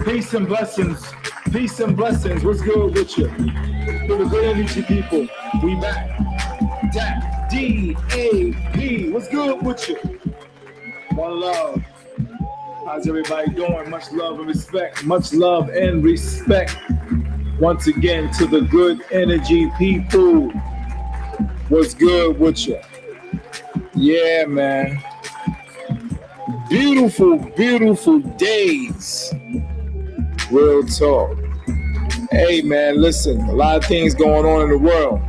Peace and blessings. Peace and blessings. What's good with you? For the good energy people, we back. D.A.P. What's good with you? One love. How's everybody doing? Much love and respect. Much love and respect. Once again to the good energy people. What's good with you? Yeah, man. Beautiful, beautiful days. Real talk. Hey, man, listen. A lot of things going on in the world.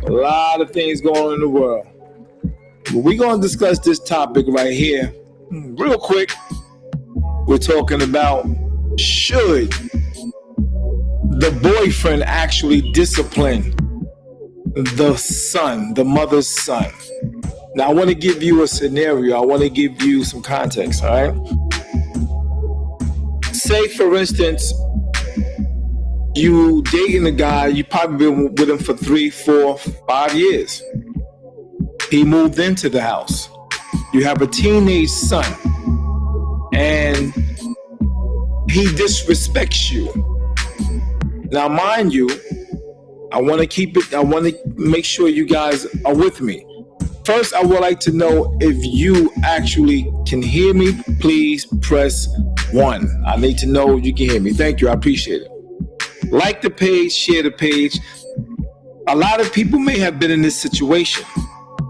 A lot of things going on in the world. But we're going to discuss this topic right here. Real quick. We're talking about should the boyfriend actually discipline the son, the mother's son? Now, I want to give you a scenario. I want to give you some context, all right? Say, for instance, you dating a guy, you probably been with him for 3, 4, 5 years. He moved into the house. You have a teenage son, and he disrespects you. Now, mind you, I want to make sure you guys are with me. First, I would like to know if you actually can hear me. Please press 1. I need to know you can hear me. Thank you. I appreciate it. Like the page, share the page. A lot of people may have been in this situation.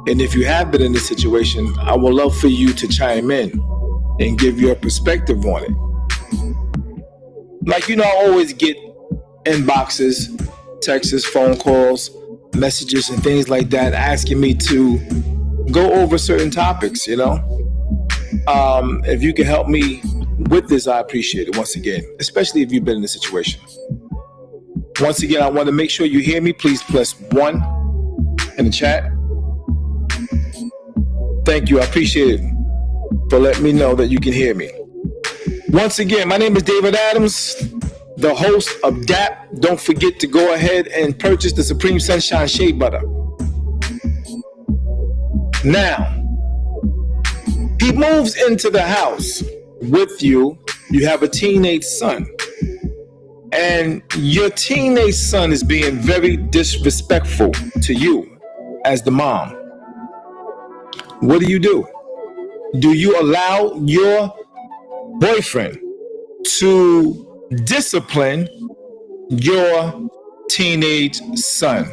And if you have been in this situation, I would love for you to chime in and give your perspective on it. Like, I always get inboxes, texts, phone calls, messages, and things like that asking me to go over certain topics, If you can help me with this, I appreciate it once again, especially if you've been in this situation. Once again, I want to make sure you hear me. Please press 1 in the chat. Thank you. I appreciate it for letting me know that you can hear me. Once again, my name is David Adams, the host of D.A.P. Don't forget to go ahead and purchase the Supreme Sunshine Shea Butter. Now, he moves into the house with you. You have a teenage son. And your teenage son is being very disrespectful to you as the mom. What do? Do you allow your boyfriend to discipline your teenage son?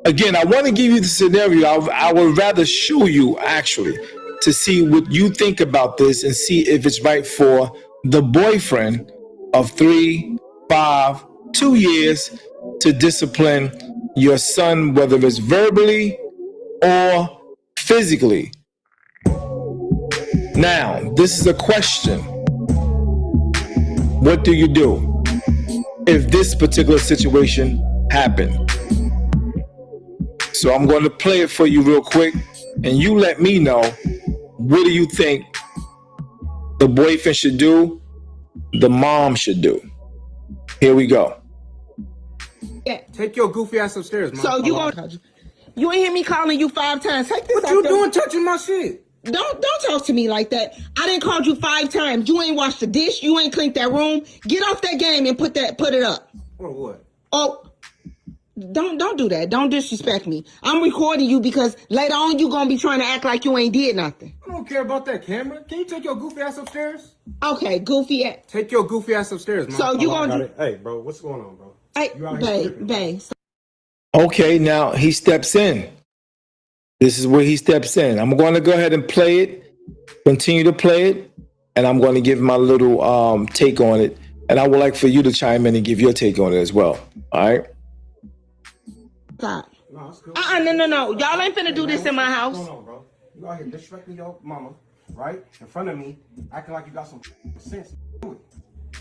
Again, I want to give you the scenario. I would rather show you actually to see what you think about this and see if it's right for the boyfriend of 3, 5, 2 years to discipline your son, whether it's verbally or physically. Now, this is a question. What do you do if this particular situation happened? So I'm going to play it for you real quick, and you let me know, what do you think the boyfriend should do, the mom should do? Here we go. Yeah. Take your goofy ass upstairs, mom. So you ain't hear me calling you 5 times. Take this. What you doing touching my shit? Don't talk to me like that. I didn't call you 5 times. You ain't washed the dish. You ain't cleaned that room. Get off that game and put it up. Or what? Oh, don't do that. Don't disrespect me. I'm recording you because later on you gonna be trying to act like you ain't did nothing. I don't care about that camera. Can you take your goofy ass upstairs? Okay, goofy ass. Take your goofy ass upstairs, mom. So you gonna do? Hey, bro, what's going on, bro? Hey, babe. Okay, now he steps in. This is where he steps in. I'm going to go ahead and play it, continue to play it, and I'm going to give my little take on it. And I would like for you to chime in and give your take on it as well. All right? God. No, it's cool. No. Y'all ain't finna do this in my house. What's going on, bro? You out here disrespecting your mama, right? In front of me, acting like you got some sense. Do it.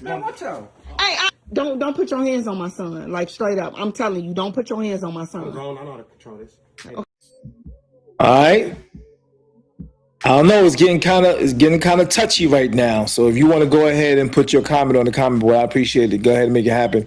Man, watch out. Hey, don't put your hands on my son. Like, straight up. I'm telling you, don't put your hands on my son. I'm grown. I know how to control this. Hey. All right. I don't know. It's getting kind of touchy right now. So if you want to go ahead and put your comment on the comment board, I appreciate it. Go ahead and make it happen.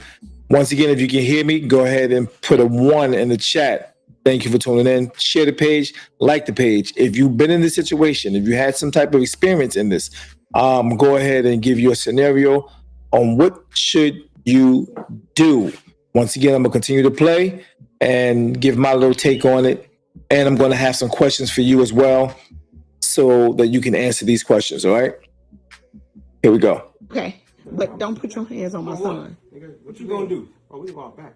Once again, if you can hear me, go ahead and put a 1 in the chat. Thank you for tuning in. Share the page, like the page. If you've been in this situation, if you had some type of experience in this, go ahead and give you a scenario on what should you do. Once again, I'm gonna continue to play and give my little take on it, and I'm gonna have some questions for you as well, so that you can answer these questions. All right, here we go. Okay, but don't put your hands on my son. What you gonna do? Oh, we walk back.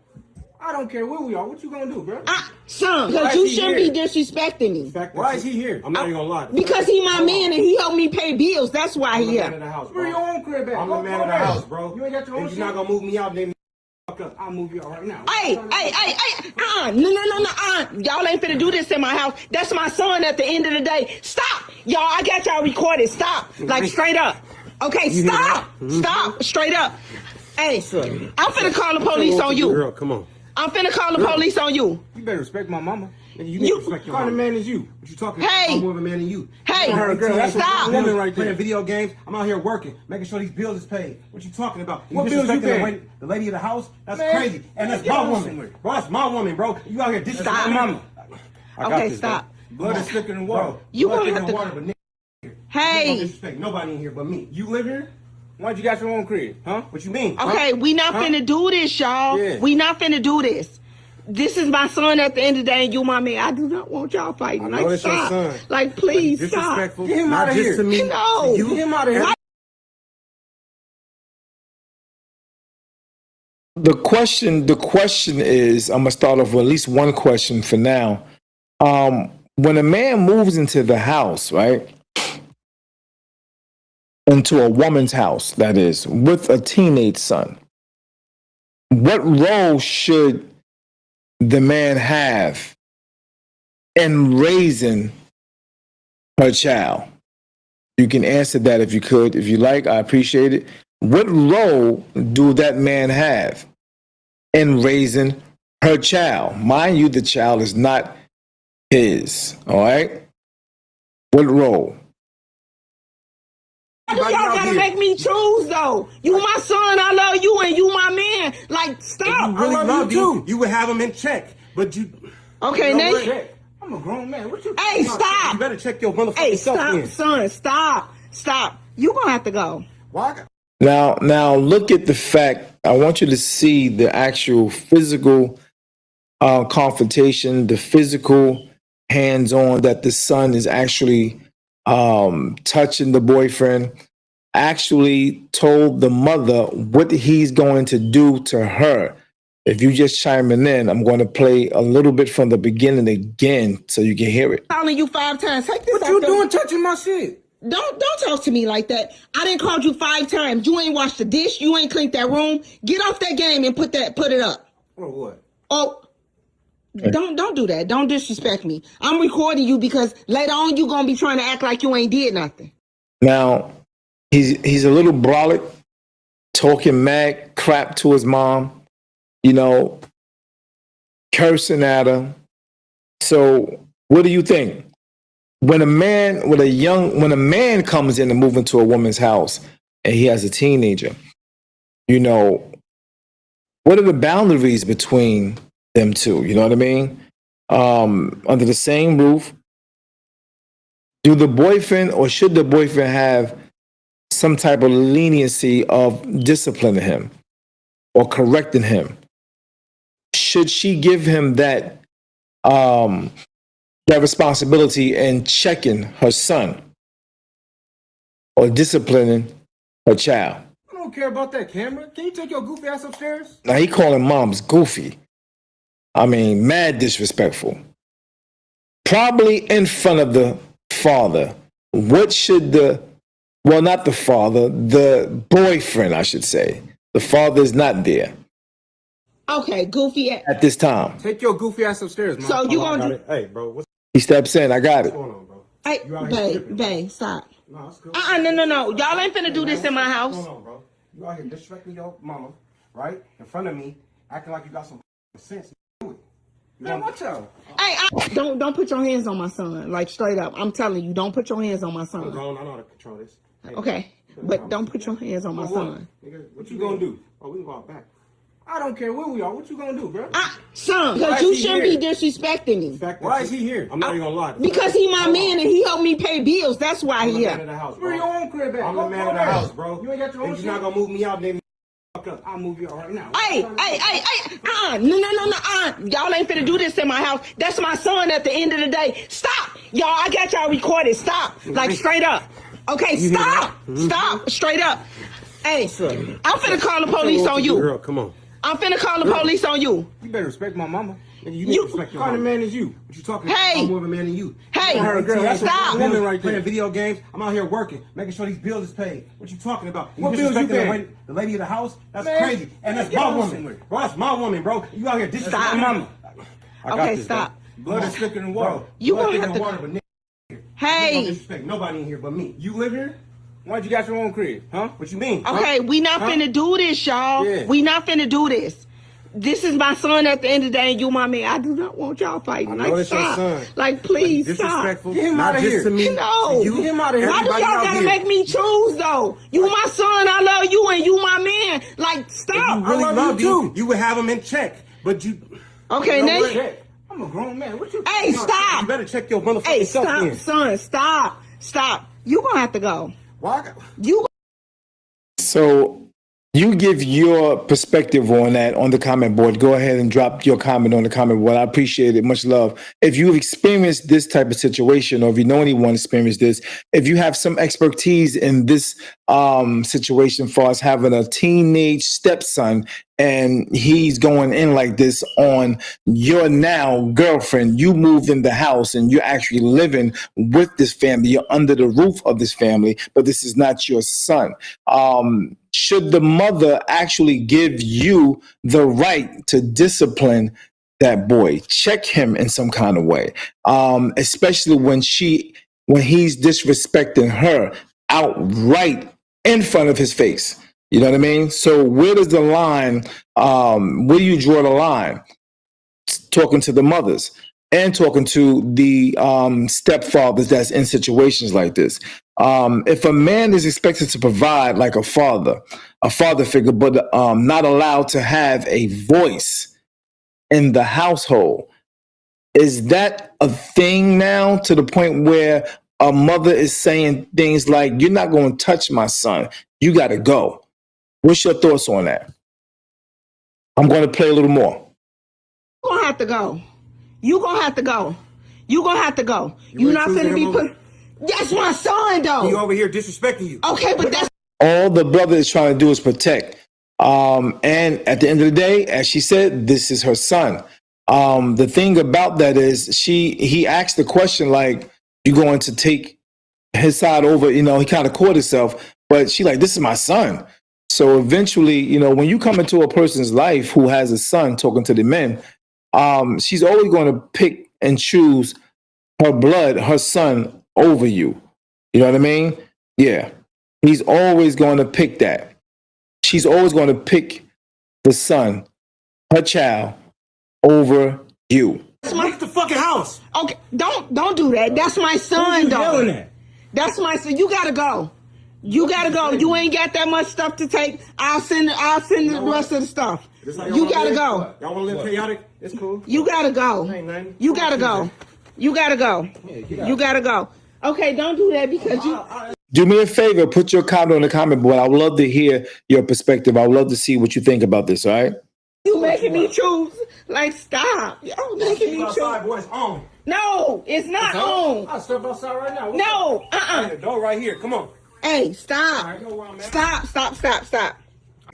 I don't care where we are. What you gonna do, bro? Son, because you shouldn't be disrespecting me. Why is he here? I'm not even gonna lie. Because he my man and he helped me pay bills. That's why he I'm the man of here. the house, Bring bro. your own crib back. I'm the man of the house, bro. You ain't got your own If shit. you're not gonna move me out, then Up. I'll move you out right now. Hey, no, y'all ain't finna do this in my house. That's my son at the end of the day. Stop, y'all, I got y'all recorded. Stop, like straight up. Okay, stop, straight up. Hey, I'm finna call the police on you. Girl, come on. I'm finna call the police on you. You better respect my mama. Nigga, you need to respect your What kind of mama. man is you? What you talking Hey. about? I'm more of a man than you. Hey, I'm a girl. That's stop. a woman right there. Playing video games. I'm out here working, making sure these bills is paid. What you talking about? What bills you disrespecting paying? the lady of the house? That's Man, crazy. And that's get my on woman. somewhere. Bro, that's my woman, bro. You out here disrespecting Stop. my mama. I got Okay, this, stop. Blood is thicker than water. Bro, You blood gonna thicker have than to- water, but nigga, you don't Hey, disrespect nobody in here but me. You live here? Why'd you got your own crib? Huh? What you mean? okay, we not finna do this, y'all. Yeah. We not finna do this. This is my son at the end of the day, and you my man. I do not want y'all fighting. I know Like, that's your stop. son. Like, please stop. Disrespectful. Get him not outta just here. to me. No. to you. Get him out of here. Why- The question is, I'm gonna start off with at least one question for now. When a man moves into the house, right, into a woman's house, that is, with a teenage son, what role should the man have in raising her child? You can answer that if you could, if you like. I appreciate it. What role do that man have in raising her child? Mind you, the child is not his. All right. What role? Why do y'all gotta make me choose though? You my son, I love you, and you my man. Like, stop. If you really love love you you, too. you would have him in check. But you. Okay, you know Nate. what? I'm a grown man. What you? Hey, stop. You better check your motherfucking Hey, self stop, in. son. Stop. You gonna have to go. Why? Now look at the fact. I want you to see the actual physical confrontation, the physical hands-on that the son is actually touching the boyfriend. Actually told the mother what he's going to do to her. If you just chiming in, I'm going to play a little bit from the beginning again so you can hear it. Calling you 5 times. Take this What out you the- doing touching my shit? Don't talk to me like that. I didn't call you 5 times. You ain't washed the dish. You ain't cleaned that room. Get off that game and put it up. Or what? Oh, don't do that. Don't disrespect me. I'm recording you because later on you gonna be trying to act like you ain't did nothing. Now, he's a little brolic, talking mad crap to his mom, cursing at her. So, what do you think? When a man comes in and move into a woman's house and he has a teenager, what are the boundaries between them two? You know what I mean? Under the same roof, do the boyfriend or should the boyfriend have some type of leniency of disciplining him or correcting him? Should she give him that responsibility in checking her son or disciplining her child? I don't care about that camera. Can you take your goofy ass upstairs? Now he calling moms goofy. I mean, mad disrespectful. Probably in front of the father. What should not the father, the boyfriend, I should say. The father is not there Okay, goofy. at this time. Take your goofy ass upstairs, man. So you I gonna got do? it. Hey, bro, what's He steps in. I got it. going on, bro? Hey, You out here tripping, babe, stop. No, it's cool. No. Y'all ain't finna do this in my house. What's going on, bro? You out here disrespecting your mama, right? In front of me, acting like you got some sense. Do it. Man, watch out. Hey, don't put your hands on my son. Like, straight up. I'm telling you, don't put your hands on my I'm son. grown. I know how to control this. Hey, Okay, but don't put your hands on my what? son. Nigga, what you gonna do? Oh, we can go out back. I don't care where we are. What you gonna do, bro? Son, Why because is you he shouldn't here? be disrespecting me. Why is he here? I'm not even gonna lie. Because he my man and he helped me pay bills. That's why I'm he the man of here. the house, Where bro. your own crib at? I'm the man of the there. house, bro. You ain't got your own If shit. you're not gonna move me out, then fuck up. I'll move you out right now. Hey, no. Y'all ain't finna do this in my house. That's my son at the end of the day. Stop. Y'all, I got y'all recorded. Stop. Like, straight up. Okay, stop. Stop. Straight up. Hey, I'm finna call the police on you. Girl, come on. I'm finna call the police on you. You better respect my mama. Nigga, you need to respect your What kind of mama. man is you? What you talking Hey. about? I'm more of a man than you. Hey, I'm a girl, that's a stop. woman woman right there. playing video games. I'm out here working, making sure these bills is paid. What you talking about? What you bills you disrespecting paying? the lady of the house? That's Man, crazy. And that's get my on woman. somewhere. Bro, that's my woman, bro. You out here disrespecting Stop. my mama. I got Okay, this, stop. Bro. Blood is thicker than water. Bro, You blood gonna thicker have than to- water, but nigga, you don't Hey. disrespect nobody in here but me. You live here? Why'd you got your own crib? Huh? What you mean? Okay, we not finna do this, y'all. Yeah. We not finna do this. This is my son at the end of the day, and you my man. I do not want y'all fighting. I know Like, that's your stop. son. Like, please stop. Disrespectful. Get him not outta just here. to me. No. To you. Get him outta here. Why do y'all Everybody out gotta here. make me choose though? You my son, I love you, and you my man. Like, If stop. you really I love loved you you, too. you would have him in check. But you. Okay, You know now. what? Check. I'm a grown man. What you? Hey, stop. You better check your motherfucking Hey, self stop, in. son. Stop. You gonna have to go. Why? I got- You. So you give your perspective on that on the comment board. Go ahead and drop your comment on the comment board. I appreciate it. Much love. If you've experienced this type of situation, or if you know anyone experienced this, if you have some expertise in this situation, for us having a teenage stepson and he's going in like this on your now girlfriend, you moved in the house and you're actually living with this family. You're under the roof of this family, but this is not your son. Should the mother actually give you the right to discipline that boy? Check him in some kind of way, especially when he's disrespecting her outright in front of his face. You know what I mean? So where does the line? Where do you draw the line? Talking to the mothers and talking to the stepfathers that's in situations like this. If a man is expected to provide like a father figure, but not allowed to have a voice in the household, is that a thing now to the point where a mother is saying things like, "You're not going to touch my son. You got to go." What's your thoughts on that? I'm going to play a little more. You gonna have to go. You gonna have to go. You gonna have to go. You really not choosing finna be him put. That's my son, though. He over here disrespecting you. Okay, but that's All the brother is trying to do is protect. And at the end of the day, as she said, this is her son. The thing about that is he asked the question like, "You going to take his side over?" You know, he kind of caught himself, but she like, "This is my son." So eventually, you know, when you come into a person's life who has a son, talking to the men, she's always going to pick and choose her blood, her son over you. You know what I mean? Yeah. He's always going to pick that. She's always going to pick the son, her child, over you. What's the fucking house? okay. Don't do that. That's my son, you though. yelling at? That's my son. You gotta go. You gotta go. You ain't got that much stuff to take. I'll send the rest of the stuff. This how y'all You wanna gotta live? go. Y'all want to live chaotic? It's cool. You gotta go. Ain't nothing. You gotta go. You gotta go. You gotta go. Okay, don't do that because you. Do me a favor, put your comment on the comment board. I would love to hear your perspective. I would love to see what you think about this, all right? You making me choose. Like, stop. Y'all making me Outside, choose. boy, it's on. No, it's not on. I'll step outside right now. No, The door right here. Come on. Hey, stop. I know where I'm at. Stop.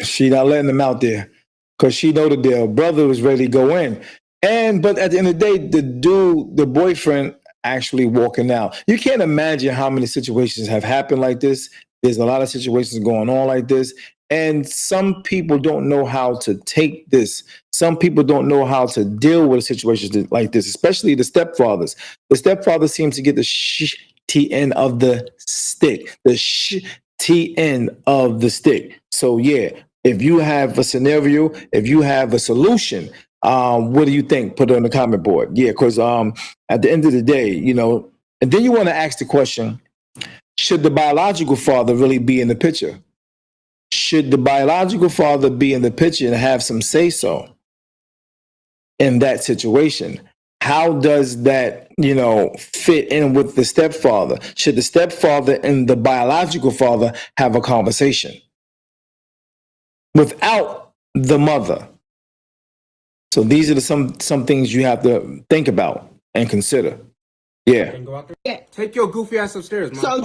She not letting them out there because she know that their brother was ready to go in. But at the end of the day, the boyfriend actually walking out. You can't imagine how many situations have happened like this. There's a lot of situations going on like this. And some people don't know how to take this. Some people don't know how to deal with situations like this, especially the stepfathers. The stepfathers seem to get the shitty end of the stick. The shitty end of the stick. So yeah, if you have a scenario, if you have a solution, what do you think? Put it on the comment board. Yeah, because at the end of the day, you know, and then you want to ask the question, should the biological father really be in the picture? should the biological father be in the picture and have some say so in that situation? How does that, fit in with the stepfather? Should the stepfather and the biological father have a conversation without the mother? So these are some things you have to think about and consider. Yeah. Take your goofy ass upstairs, man. So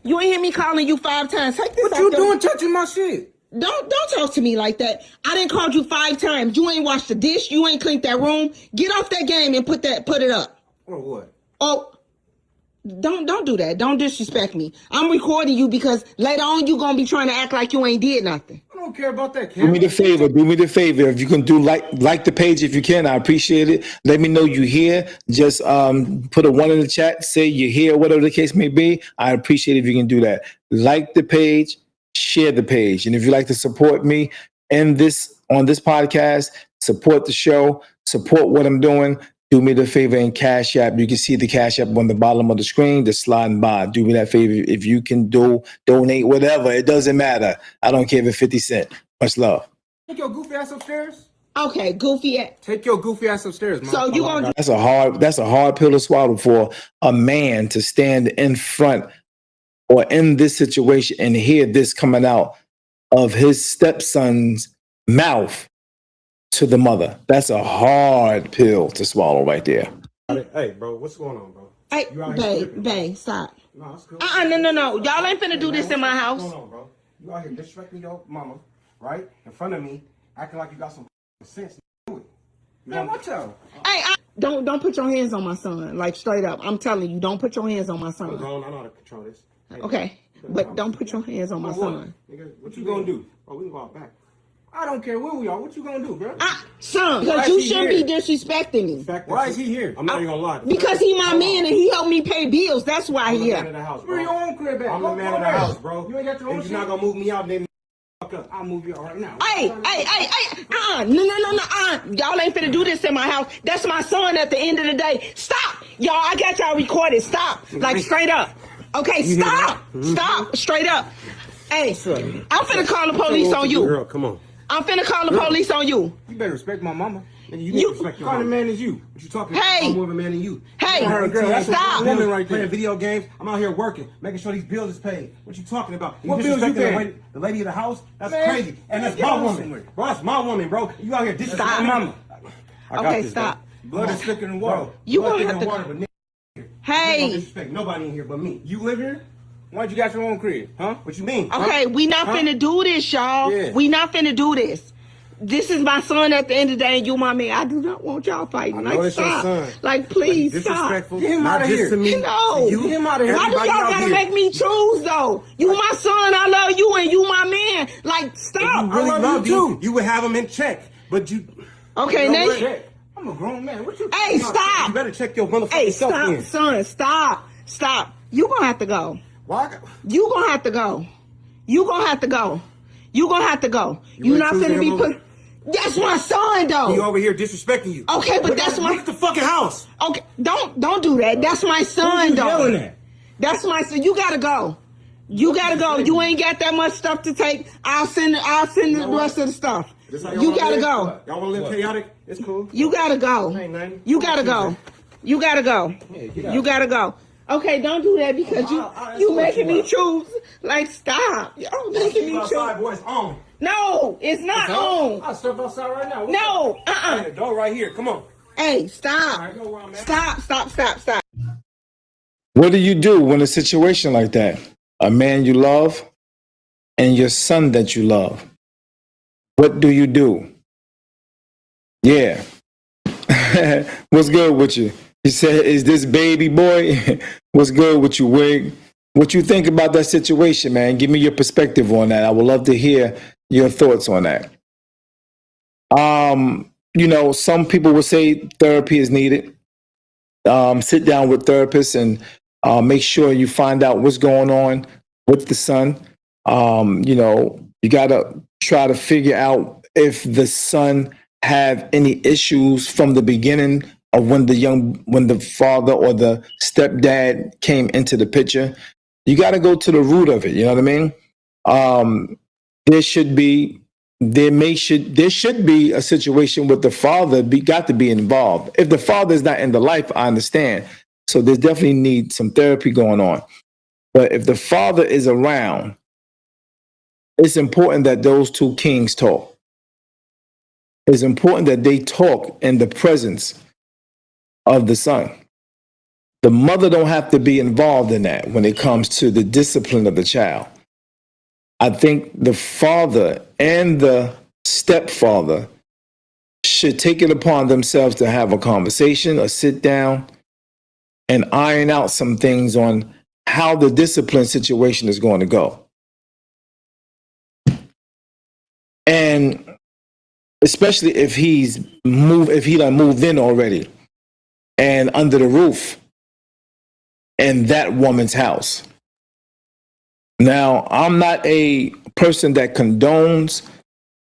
you ain't hear me calling you 5 times. Take this. What you doing touching my shit? Don't talk to me like that. I didn't call you 5 times. You ain't washed the dish. You ain't cleaned that room. Get off that game and put it up. Or what? Oh, don't do that. Don't disrespect me. I'm recording you because later on you gonna be trying to act like you ain't did nothing. I don't care about that. Do me the favor. If you can do like the page, if you can, I appreciate it. Let me know you here. Just put a 1 in the chat. Say you're here, whatever the case may be. I appreciate it if you can do that. Like the page, share the page, and if you like to support me on this podcast, support the show, support what I'm doing. Do me the favor and Cash App. You can see the Cash App on the bottom of the screen, just sliding by. Do me that favor. If you can donate, whatever. It doesn't matter. I don't care if it's 50 cents. Much love. Take your goofy ass upstairs. Okay, goofy ass. Take your goofy ass upstairs, man. So you gonna That's a hard pill to swallow for a man to stand in front or in this situation and hear this coming out of his stepson's mouth to the mother. That's a hard pill to swallow right there. Hey, bro, what's going on, bro? Hey, babe, stop. No, it's cool. No. Y'all ain't finna do this in my house. What's going on, bro? You out here disrespecting your mama, right? In front of me, acting like you got some sense. Do it. Man, watch out. Hey, don't put your hands on my son. Like straight up, I'm telling you, don't put your hands on my I'm son. grown. I know how to control this. Hey, Okay, but don't put your hands on my son. Nigga, what you gonna do? Oh, we can go out back. I don't care where we are. What you gonna do, bro? Son, Why because is you he shouldn't here? be disrespecting me. Why is he here? I'm not even gonna lie. Because he my man and he helped me pay bills. That's why I'm he the man of here. the house, Where bro. your own crib at? I'm the man of the house, bro. You ain't got your own If shit. you're not gonna move me out, then fuck up. I'll move you out right now. Hey, no. Y'all ain't finna do this in my house. That's my son at the end of the day. Stop. Y'all, I got y'all recorded. Stop. Like straight up. Okay, stop. Stop. Straight up. Hey, I'm finna call the police on you. Girl, come on. I'm finna call the police on you. You better respect my mama. Nigga, you need to respect your What kind of mama. man is you? What you talking Hey. about? I'm more of a man than you. Hey, I'm a girl, that's stop. a woman right there. playing video games. I'm out here working, making sure these bills is paid. What you talking about? What bills you disrespecting paying? the lady of the house? That's Man, crazy. And that's get my on woman. somewhere. Bro, that's my woman, bro. You out here disrespecting Stop. my mama. I got Okay, this, stop. bro. Blood is thicker than water. Bro, You blood gonna thicker have than to- water, but nigga, you don't Hey. disrespect nobody in here but me. You live here? Why'd you got your own crib? Huh? What you mean? Okay, we not finna do this, y'all. Yeah. We not finna do this. This is my son at the end of the day, and you my man. I do not want y'all fighting. I know Like, it's your stop. son. Like, please stop. Disrespectful. Get him not outta just here. to me. No. To you. Get him outta here. Why do y'all Everybody out gotta here. make me choose, though? You my son, I love you, and you my man. Like, If stop. you really love loved you him, too. you would have him in check. But you... Okay, You know now. what? I'm a grown man. What you? Hey, stop. You better check your motherfucking Hey, self stop, in. son. Stop. You gonna have to go. Why? You gonna have to go. You gonna have to go. You gonna have to go. You really not choosing finna be him over- put. That's my son, though. He over here disrespecting you. Okay, but that's my. Look at the fucking house. Okay, don't do that. That's my son, you though. yelling at? That's my son. You gotta go. You gotta go. You ain't got that much stuff to take. I'll send the rest of the stuff. This how y'all You wanna gotta live? go. Y'all want to live chaotic? It's cool. You gotta go. Ain't nothing. You gotta go. You gotta go. get out. You gotta go. Okay, don't do that because you making me choose. Like, stop. Y'all making me Outside, choose. boys, on. No, it's not on. I'll step outside right now. No, Hey, the door right here. Come on. Hey, stop. I know where I'm at. Stop. What do you do in a situation like that? A man you love and your son that you love. What do you do? Yeah. What's good with you? He said, is this baby boy? What's good with you, Wig? What you think about that situation, man? Give me your perspective on that. I would love to hear your thoughts on that. Some people would say therapy is needed. Sit down with therapists and make sure you find out what's going on with the son. You got to try to figure out if the son have any issues from the beginning of when the father or the stepdad came into the picture. You got to go to the root of it. You know what I mean? there should be there should be a situation with the father got to be involved. If the father is not in the life, I understand. So there's definitely need some therapy going on. But if the father is around, it's important that those two kings talk. It's important that they talk in the presence of the son. The mother don't have to be involved in that when it comes to the discipline of the child. I think the father and the stepfather should take it upon themselves to have a conversation, a sit down, and iron out some things on how the discipline situation is going to go. And especially if he done moved in already and under the roof in that woman's house. Now, I'm not a person that condones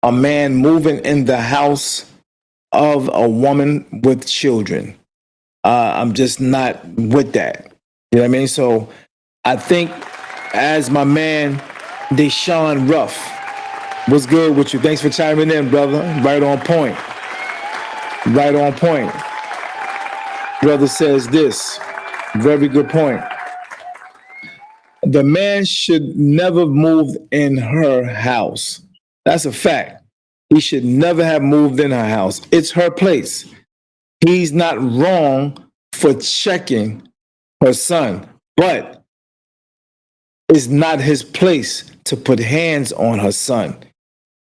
a man moving in the house of a woman with children. I'm just not with that. You know what I mean? So I think as my man, Deshaun Ruff, what's good with you? Thanks for chiming in, brother. Right on point. Right on point. Brother says this. Very good point. The man should never move in her house. That's a fact. He should never have moved in her house. It's her place. He's not wrong for checking her son, but it's not his place to put hands on her son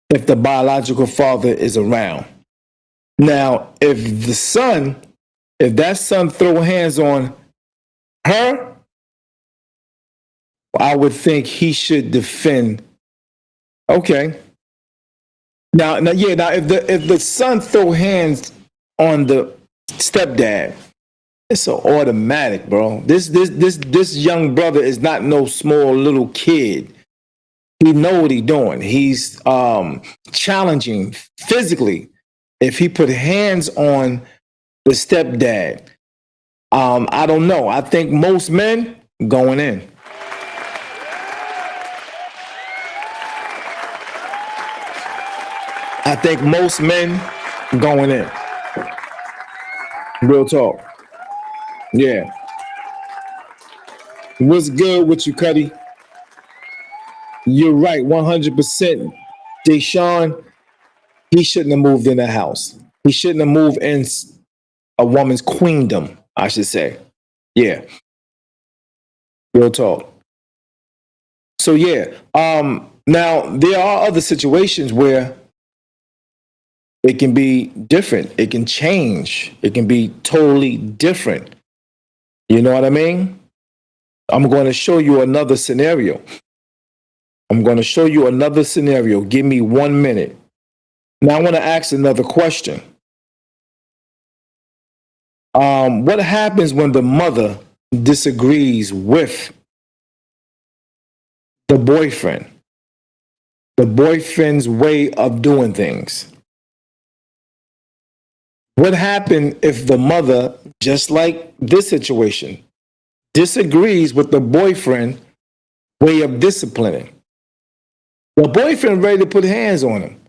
if the biological father is around. Now, if that son throw hands on her, I would think he should defend. Okay. Now, if the son throw hands on the stepdad, it's an automatic, bro. This young brother is not no small little kid. He know what he's doing. He's challenging physically. If he put hands on the stepdad, I don't know. I think most men going in. I think most men going in. Real talk. Yeah. What's good with you, Cuddy? You're right, 100%. Deshaun, he shouldn't have moved in the house. He shouldn't have moved in a woman's queendom, I should say. Yeah. Real talk. So yeah. Now there are other situations where it can be different. It can change. It can be totally different. You know what I mean? I'm going to show you another scenario. Give me 1 minute. Now I want to ask another question. What happens when the mother disagrees with the boyfriend's way of doing things? What happened if the mother, just like this situation, disagrees with the boyfriend way of disciplining? The boyfriend ready to put hands on him.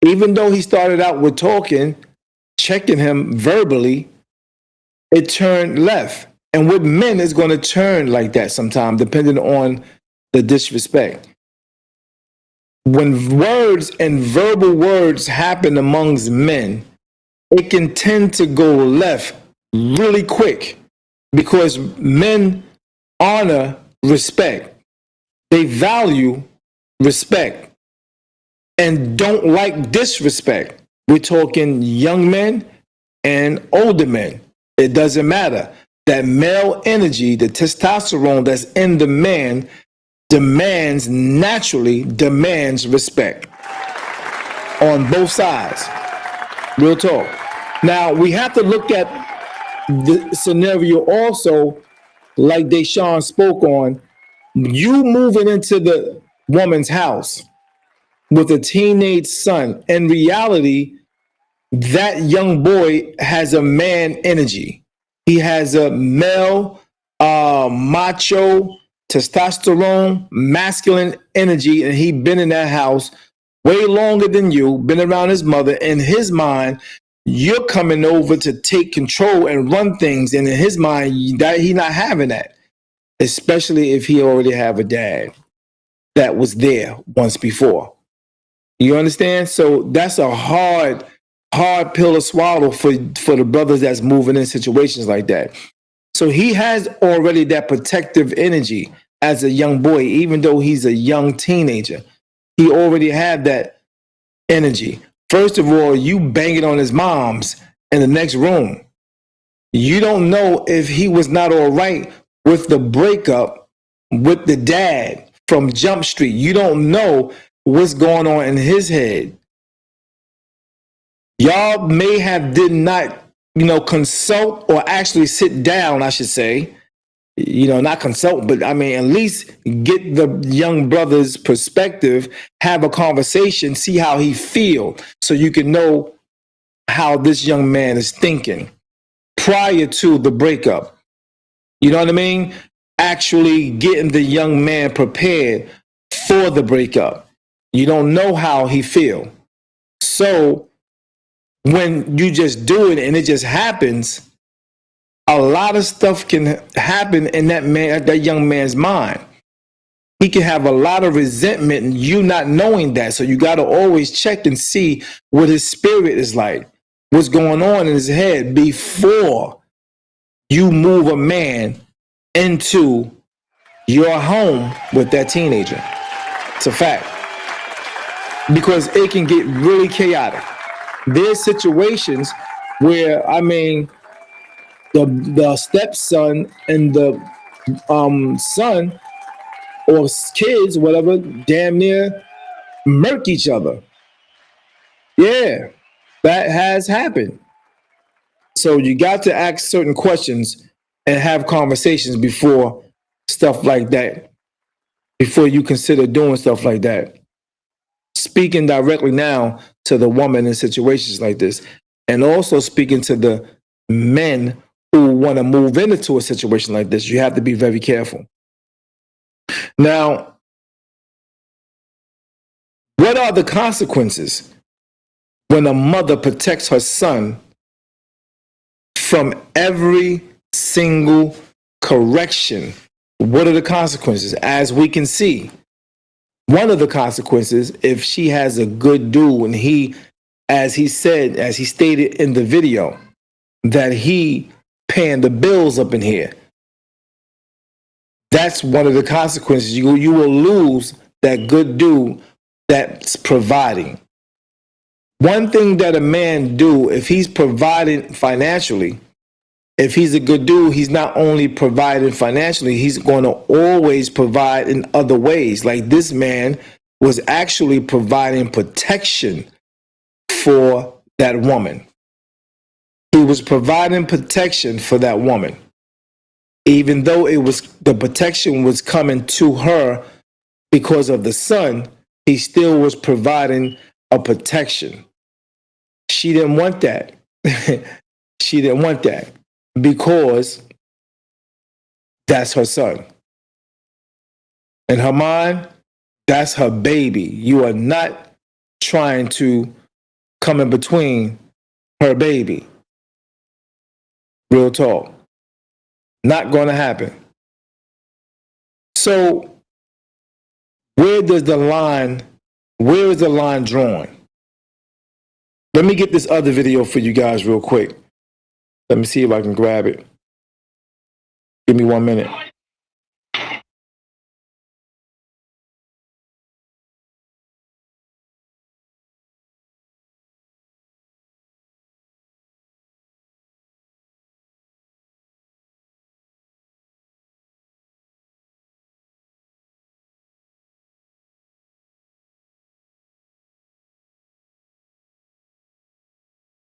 Even though he started out with talking, checking him verbally, it turned left. And with men, it's going to turn like that sometime, depending on the disrespect. When words and verbal words happen amongst men, it can tend to go left really quick because men honor respect. They value respect and don't like disrespect. We're talking young men and older men. It doesn't matter. That male energy, the testosterone that's in the man naturally demands respect on both sides. Real talk. Now, we have to look at the scenario also, like Deshaun spoke on. You moving into the woman's house with a teenage son. In reality, that young boy has a man energy. He has a male, macho, testosterone, masculine energy, and he been in that house way longer than you, been around his mother. In his mind, you're coming over to take control and run things, and in his mind, that he not having that, especially if he already have a dad that was there once before. You understand? So that's a hard pill to swallow for the brothers that's moving in situations like that. So he has already that protective energy as a young boy, even though he's a young teenager. He already had that energy. First of all, you banging on his mom's in the next room. You don't know if he was not all right with the breakup with the dad from Jump Street. You don't know what's going on in his head. Y'all may have did not, consult or actually sit down, I should say. Not consult, but I mean, at least get the young brother's perspective, have a conversation, see how he feel, so you can know how this young man is thinking prior to the breakup. You know what I mean? Actually getting the young man prepared for the breakup. You don't know how he feel. So when you just do it and it just happens, a lot of stuff can happen in that young man's mind. He can have a lot of resentment and you not knowing that. So you got to always check and see what his spirit is like, what's going on in his head before you move a man into your home with that teenager. It's a fact. Because it can get really chaotic. There's situations where, the stepson and the son or kids, whatever, damn near murk each other. Yeah, that has happened. So you got to ask certain questions and have conversations before stuff like that, before you consider doing stuff like that. Speaking directly now to the woman in situations like this, and also speaking to the men who want to move into a situation like this, you have to be very careful. Now, what are the consequences when a mother protects her son from every single correction? What are the consequences? As we can see, one of the consequences, if she has a good dude and he, as he stated in the video, that he paying the bills up in here, that's one of the consequences. You will lose that good dude that's providing. One thing that a man do, if he's providing financially, if he's a good dude, he's not only providing financially, he's going to always provide in other ways. Like this man was actually providing protection for that woman. He was providing protection for that woman. Even though the protection was coming to her because of the son, he still was providing a protection. She didn't want that. She didn't want that because that's her son. In her mind, that's her baby. You are not trying to come in between her baby. Real talk. Not going to happen. So where is the line drawn? Let me get this other video for you guys real quick. Let me see if I can grab it. Give me 1 minute.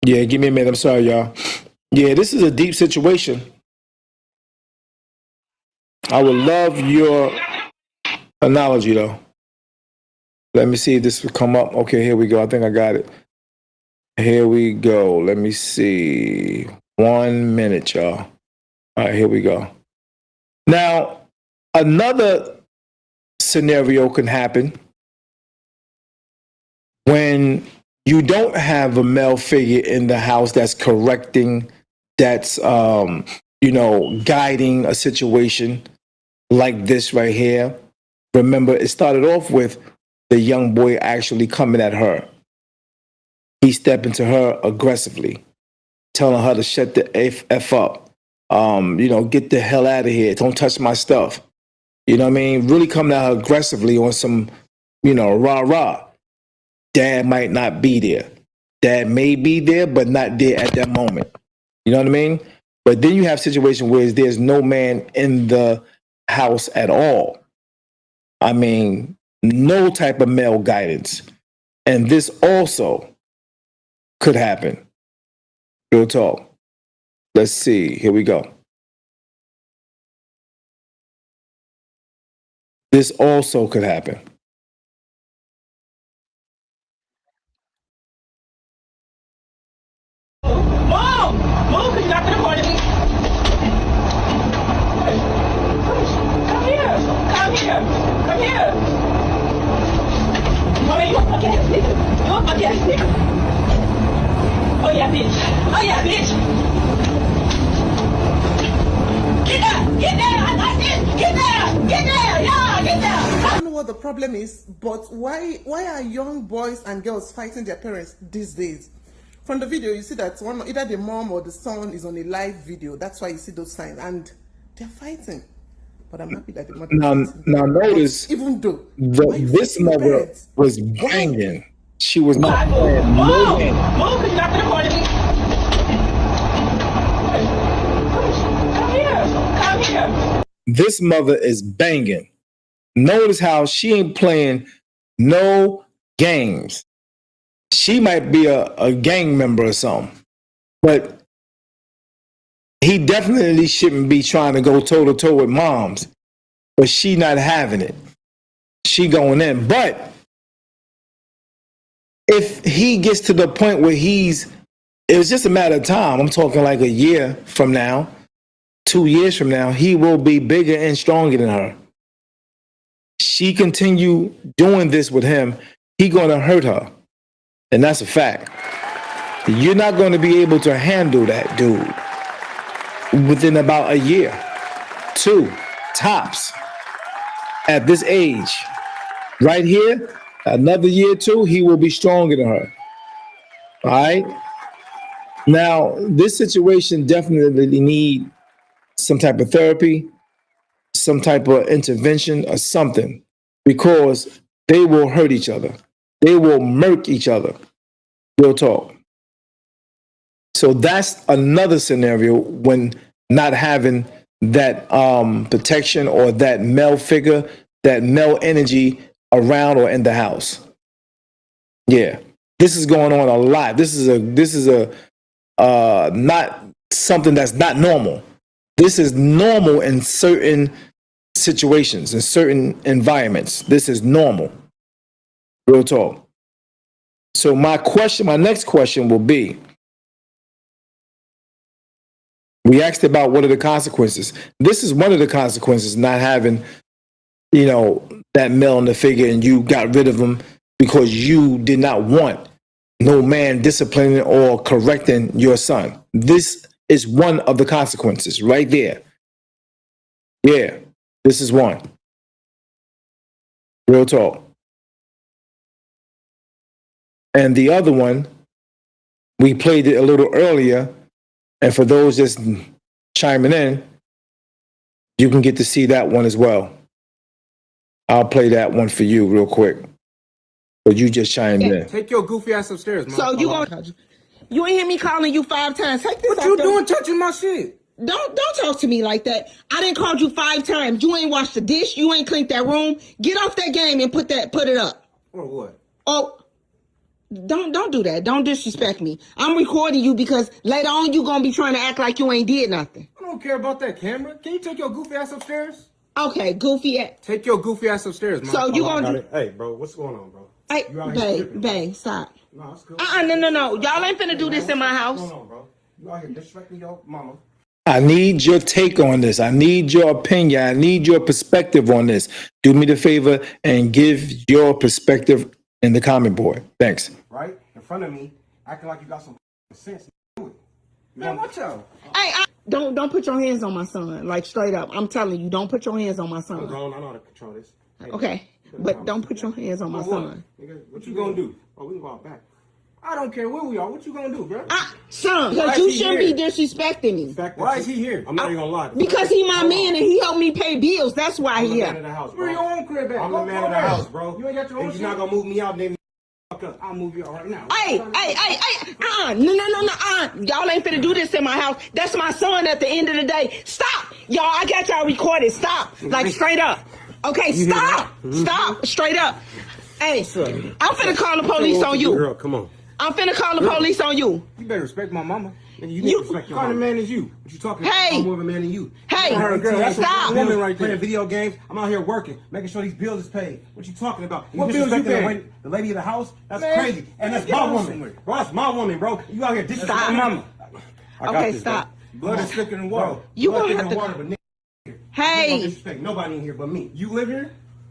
Yeah, give me a minute. I'm sorry, y'all. Yeah, this is a deep situation. I would love your analogy, though. Let me see if this will come up. Okay, here we go. I think I got it. Here we go. Let me see. 1 minute, y'all. All right, here we go. Now, Another scenario can happen when you don't have a male figure in the house that's correcting, that's guiding a situation like this right here. Remember, it started off with the young boy actually coming at her. He stepped into her aggressively, telling her to shut the F up. Get the hell out of here. Don't touch my stuff. You know what I mean? Really coming at her aggressively on some, rah-rah. Dad might not be there. Dad may be there, but not there at that moment. You know what I mean? But then you have situations where there's no man in the house at all. I mean, no type of male guidance. And this also could happen. Real talk. Let's see. Here we go. This also could happen. Mom! Mom, because you're not going to part of me. Come here. Come here. Come here. Mama, you a fuck ass nigga. You a fuck ass nigga. Oh yeah, bitch. Oh yeah, bitch. Get down. Get down. I like this. Get down. Get down. Yeah, get down. I don't know what the problem is, but why are young boys and girls fighting their parents these days? From the video, you see that either the mom or the son is on a live video. That's why you see those signs, and they're fighting. But I'm happy that the mother. Now notice, but even though this mother was banging. She was not playing no game. Mom, because you're not going to part of me. Come here. Come here. This mother is banging. Notice how she ain't playing no games. She might be a gang member or something, but he definitely shouldn't be trying to go toe to toe with moms. But she not having it. She going in. But if he gets to the point where it was just a matter of time. I'm talking like a year from now, 2 years from now, he will be bigger and stronger than her. She continue doing this with him, he going to hurt her. And that's a fact. You're not going to be able to handle that dude within about a year, 2, tops. At this age, right here, another year or 2, he will be stronger than her. All right? Now, this situation definitely need some type of therapy, some type of intervention or something, because they will hurt each other. They will murk each other. Real talk. So that's another scenario when not having that protection or that male figure, that male energy around or in the house. Yeah, this is going on a lot. This is a not something that's not normal. This is normal in certain situations, in certain environments. This is normal. Real talk. So my next question will be, we asked about what are the consequences. This is one of the consequences, not having, that male in the figure, and you got rid of him because you did not want no man disciplining or correcting your son. This is one of the consequences right there. Yeah, this is one. Real talk. And the other one, we played it a little earlier. And for those just chiming in, you can get to see that one as well. I'll play that one for you real quick. But you just chimed in. Take your goofy ass upstairs, man. So you ain't hear me calling you 5 times. Take this. What you doing touching my shit? Don't talk to me like that. I didn't call you 5 times. You ain't washed the dish. You ain't cleaned that room. Get off that game and put it up. Or what? Oh, don't do that. Don't disrespect me. I'm recording you because later on you gonna be trying to act like you ain't did nothing. I don't care about that camera. Can you take your goofy ass upstairs? Okay, goofy ass. Take your goofy ass upstairs, man. So you gonna do? Hey, bro, what's going on, bro? Hey, babe, stop. No, it's cool. No. Y'all ain't finna do this in my house. What's going on, bro? You out here disrespecting your mama. I need your take on this. I need your opinion. I need your perspective on this. Do me the favor and give your perspective in the comment board. Thanks. Right in front of me, acting like you got some sense. Do it. Man, watch out. Hey, don't put your hands on my son. Like straight up, I'm telling you, don't put your hands on my I'm son. grown. I know how to control this. Hey, Okay, but don't put your hands on my son. Nigga, what you gonna do? Oh, we can go out back. I don't care where we are. What you gonna do, bro? Son, Why because is you he shouldn't here? be disrespecting me. Why is he here? I'm not even gonna lie. Because he my man and he helped me pay bills. That's why I'm he the man of here. the house, Where bro. your own crib at? I'm the man of the house, bro. You ain't got your own If you're not gonna move me out, then fuck up. I'll move you out right now. Hey, no. Y'all ain't finna do this in my house. That's my son at the end of the day. Stop. Y'all, I got y'all recorded. Stop. Like straight up. Okay, stop. Stop. Straight up. Hey, I'm finna call the police on you. Girl, come on. I'm finna call the police on you. You better respect my mama. Nigga, you need to respect your What kind of mama. man is you? What you talking Hey. about? I'm more of a man than you. Hey, I'm a girl. That's stop. a woman right there. Playing video games. I'm out here working, making sure these bills is paid. What you talking about? What bills you disrespecting paying? the lady of the house? That's Man, crazy. And that's get my on woman. somewhere. Bro, that's my woman, bro. You out here disrespecting Stop. my mama. I got Okay, this, stop. Bro. Blood is thicker than water. Bro, You blood gonna thicker have than to- water, but nigga, you don't Hey. disrespect nobody in here but me. You live here?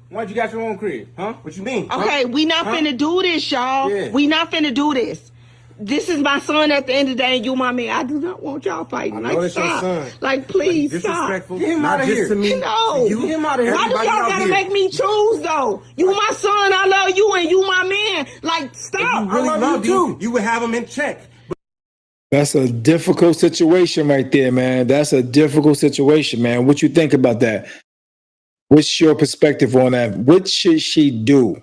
Why'd you got your own crib? Huh? What you mean? Okay, we not finna do this, y'all. Yeah. We not finna do this. This is my son at the end of the day, and you my man. I do not want y'all fighting. I know Like, that's your stop. son. Like, please stop. Disrespectful. Get him not outta just here. to me. No. To you. Get him outta here. Why do y'all Everybody out gotta here. make me choose, though? You my son, I love you, and you my man. Like, If stop. you really I love loved you you, too. you would have him in check. That's a difficult situation right there, man. That's a difficult situation, man. What you think about that? What's your perspective on that? What should she do?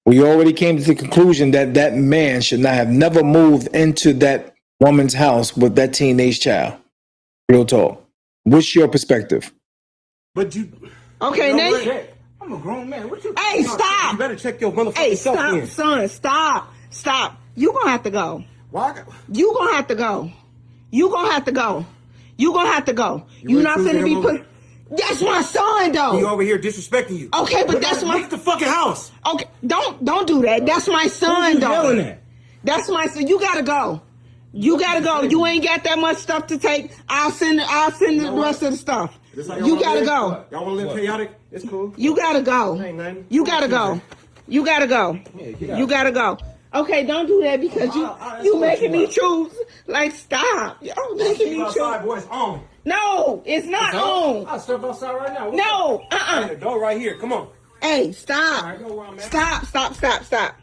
We already came to the conclusion that that man should not have never moved into that woman's house with that teenage child. Real talk. What's your perspective? But you. Okay, you know Nate. what? I'm a grown man. What you? Hey, stop. You better check your motherfucking Hey, self stop, in. son. Stop. You gonna have to go. Why? You gonna have to go. You gonna have to go. You gonna have to go. You really not choosing finna be him put. That's my son, He though. over here disrespecting you. Okay, but that's Look my. at the fucking house. Okay, don't do that. That's my son, you though. yelling at? That's my son. You gotta go. You gotta go. You ain't got that much stuff to take. I'll send the rest of the stuff. This how y'all You wanna gotta live? go. Y'all want to live chaotic? It's cool. You gotta go. Ain't nothing. You gotta go. You gotta go. get out. You gotta go. Okay, don't do that because you making me choose. Like, stop. Y'all making me Outside, choose. boys, on. No, it's not on. I'll step outside right now. No, Hey, the door right here. Come on. Hey, stop. All right, go where I'm at. Stop.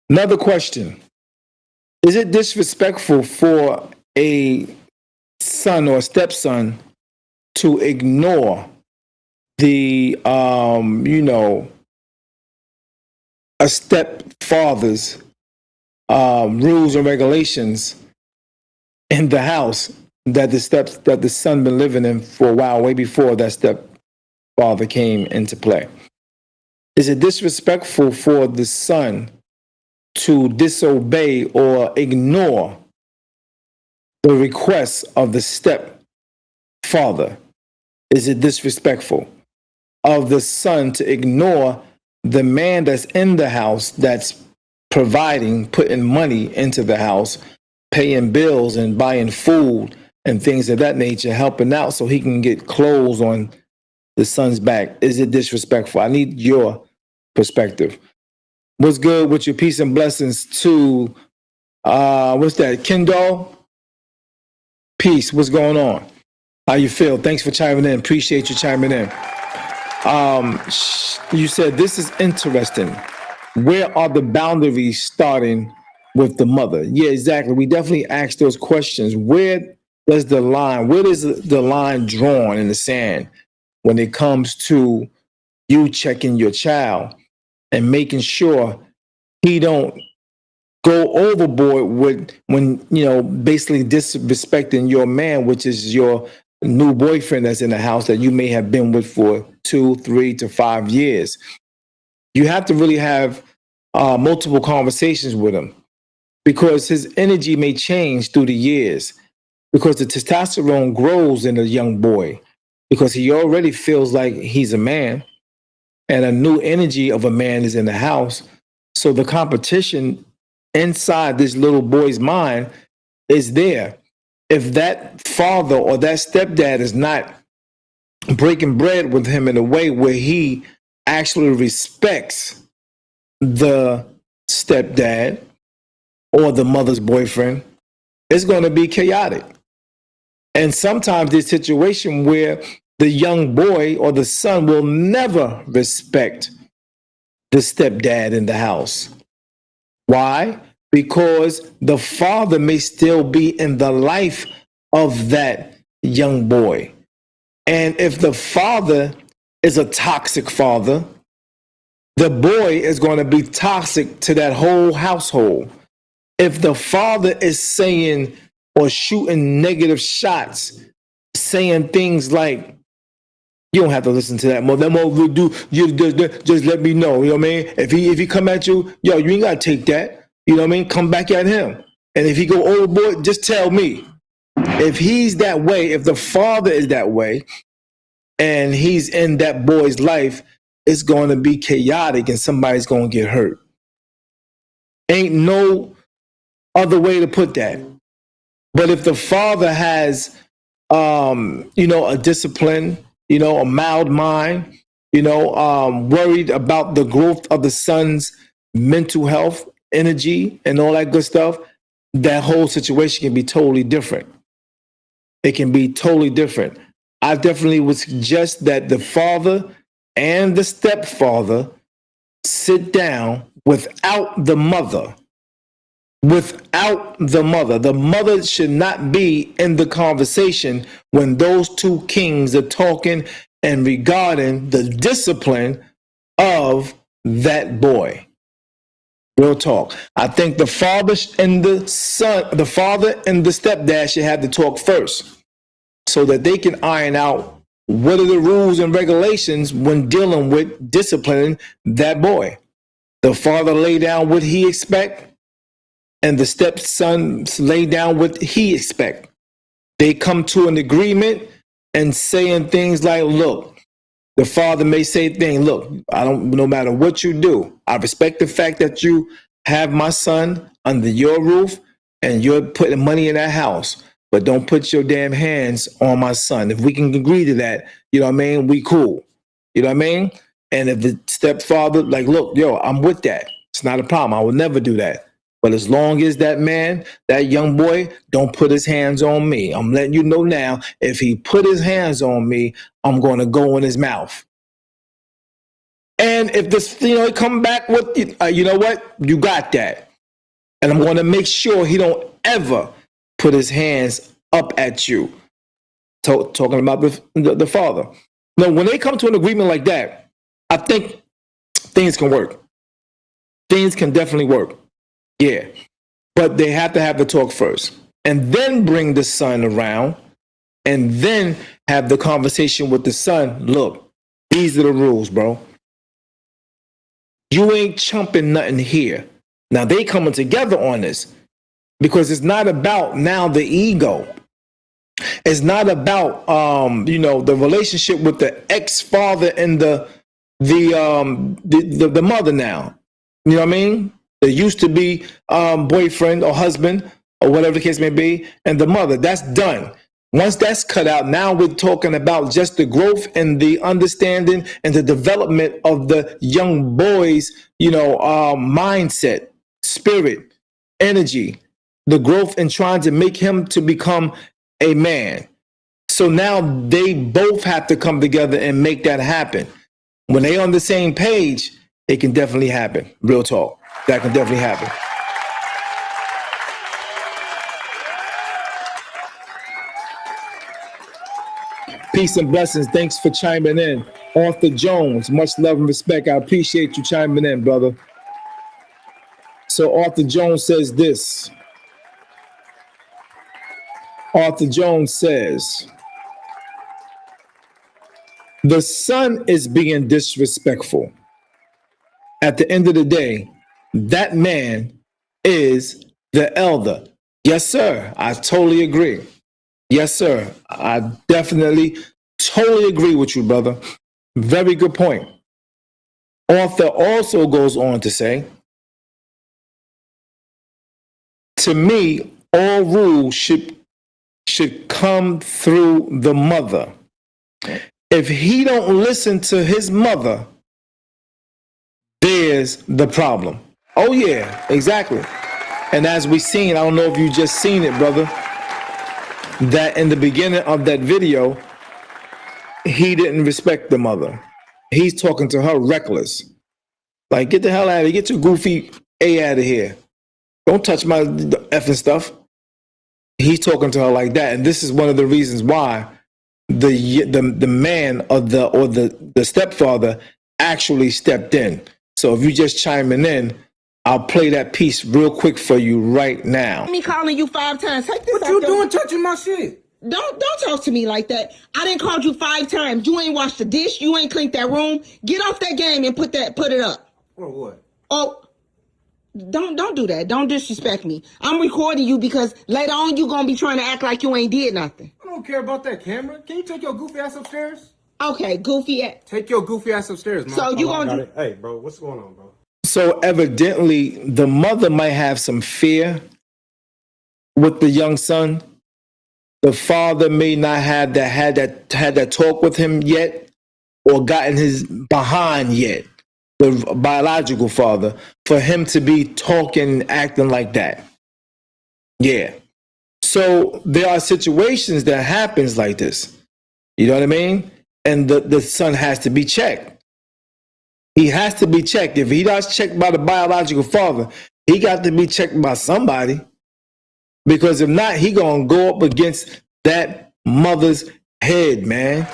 Another question. Is it disrespectful for a son or stepson to ignore the, a stepfather's rules and regulations in the house that the son been living in for a while, way before that stepfather came into play? Is it disrespectful for the son to disobey or ignore the requests of the stepfather? Is it disrespectful of the son to ignore the man that's in the house, that's providing, putting money into the house, paying bills and buying food and things of that nature, helping out so he can get clothes on the son's back? Is it disrespectful? I need your perspective. What's good with your peace and blessings to, what's that, Kendall? Peace, what's going on? How you feel? Thanks for chiming in. Appreciate you chiming in. You said this is interesting. Where are the boundaries starting with the mother? Yeah, exactly. We definitely asked those questions. Where is the line drawn in the sand when it comes to you checking your child and making sure he don't go overboard with when, basically disrespecting your man, which is your new boyfriend that's in the house that you may have been with for 2, 3 to 5 years. You have to really have multiple conversations with him because his energy may change through the years because the testosterone grows in a young boy because he already feels like he's a man and a new energy of a man is in the house. So the competition inside this little boy's mind is there. if that father or that stepdad is not breaking bread with him in a way where he actually respects the stepdad or the mother's boyfriend, it's going to be chaotic. And sometimes there's a situation where the young boy or the son will never respect the stepdad in the house. Why? Because the father may still be in the life of that young boy. And if the father is a toxic father, the boy is going to be toxic to that whole household. If the father is saying or shooting negative shots, saying things like, you don't have to listen to that more. That more will do. You just let me know. You know what I mean? If he come at you, yo, you ain't gotta take that. You know what I mean? Come back at him. And if he go overboard, just tell me. If he's that way, if the father is that way, and he's in that boy's life, it's going to be chaotic, and somebody's going to get hurt. Ain't no other way to put that. But if the father has, a discipline, a mild mind, worried about the growth of the son's mental health, energy, and all that good stuff, that whole situation can be totally different. It can be totally different. I definitely would suggest that the father and the stepfather sit down without the mother. Without the mother. The mother should not be in the conversation when those two kings are talking and regarding the discipline of that boy. Real talk. I think the father and the son, the father and the stepdad should have to talk first so that they can iron out what are the rules and regulations when dealing with disciplining that boy. The father lay down what he expect, and the stepson lay down what he expect. They come to an agreement and saying things like, look, the father may say things, look, no matter what you do, I respect the fact that you have my son under your roof and you're putting money in that house, but don't put your damn hands on my son. If we can agree to that, you know what I mean? We cool. You know what I mean? And if the stepfather, like, look, yo, I'm with that. It's not a problem. I will never do that. But as long as that man, that young boy, don't put his hands on me, I'm letting you know now, if he put his hands on me, I'm going to go in his mouth. And if this, come back with, you know what? You got that. And I'm going to make sure he don't ever put his hands up at you. Talking about the father. Now, when they come to an agreement like that, I think things can work. Things can definitely work. Yeah. But they have to have the talk first. And then bring the son around. And then have the conversation with the son. Look, these are the rules, bro. You ain't chumping nothing here. Now, they coming together on this. Because it's not about now the ego. It's not about the relationship with the ex-father and the mother now. You know what I mean? There used to be boyfriend or husband or whatever the case may be, and the mother. That's done. Once that's cut out, now we're talking about just the growth and the understanding and the development of the young boy's, mindset, spirit, energy, the growth and trying to make him to become a man. So now they both have to come together and make that happen. When they on the same page, it can definitely happen. Real talk. That can definitely happen. Peace and blessings. Thanks for chiming in. Arthur Jones, much love and respect. I appreciate you chiming in, brother. So Arthur Jones says this. Arthur Jones says, the son is being disrespectful. At the end of the day, that man is the elder. Yes, sir. I totally agree. Yes, sir. I definitely totally agree with you, brother. Very good point. Arthur also goes on to say, to me, all rules should should come through the mother. If he don't listen to his mother, there's the problem. Oh yeah, exactly. And as we seen, I don't know if you just seen it, brother, that in the beginning of that video, he didn't respect the mother. He's talking to her reckless. Like, get the hell out of here. Get your goofy A out of here. Don't touch my effing stuff. He's talking to her like that. And this is one of the reasons why the man of the stepfather actually stepped in. So if you just chiming in, I'll play that piece real quick for you right now. Me calling you 5 times. Take this What you doing touching my shit? Don't talk to me like that. I didn't call you 5 times. You ain't washed the dish. You ain't cleaned that room. Get off that game and put it up. Or what? Oh, don't do that. Don't disrespect me. I'm recording you because later on you gonna be trying to act like you ain't did nothing. I don't care about that camera. Can you take your goofy ass upstairs? Okay, goofy ass. Take your goofy ass upstairs, Mom. So you gonna do? Hey, bro, what's going on, bro? So evidently, the mother might have some fear with the young son. The father may not have had that talk with him yet, or gotten his behind yet. The biological father, for him to be talking and acting like that. Yeah. So there are situations that happens like this. You know what I mean? And the son has to be checked. He has to be checked. If he not checked by the biological father, he got to be checked by somebody. Because if not, he gonna go up against that mother's head, man.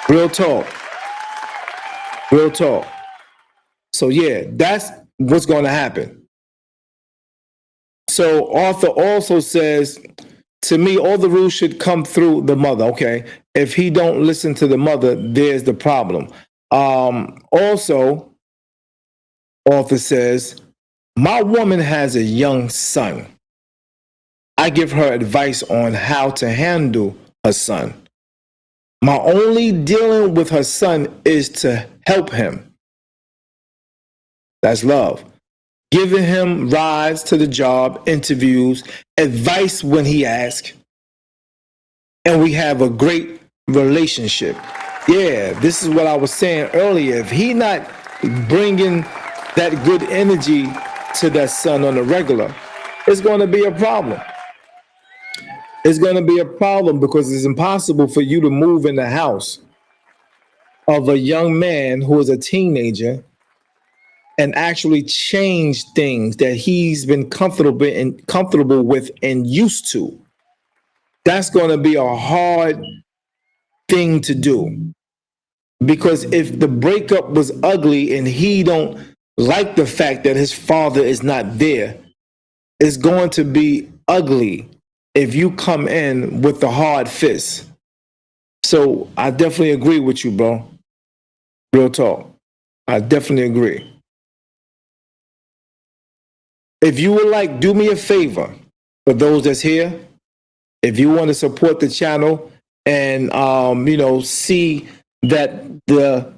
Real talk. Real talk. So yeah, that's what's going to happen. So Arthur also says, to me, all the rules should come through the mother. Okay, if he don't listen to the mother, there's the problem. Also, Arthur says, my woman has a young son. I give her advice on how to handle her son. My only dealing with her son is to help him. That's love. Giving him rides to the job, interviews, advice when he asks. And we have a great relationship. Yeah, this is what I was saying earlier. If he not bringing that good energy to that son on the regular, it's going to be a problem. It's going to be a problem because it's impossible for you to move in the house of a young man who is a teenager and actually change things that he's been comfortable with and used to. That's going to be a hard thing to do. Because if the breakup was ugly and he don't like the fact that his father is not there, it's going to be ugly if you come in with the hard fist. So I definitely agree with you, bro. Real talk. I definitely agree. If you would like, do me a favor for those that's here. If you want to support the channel and see that the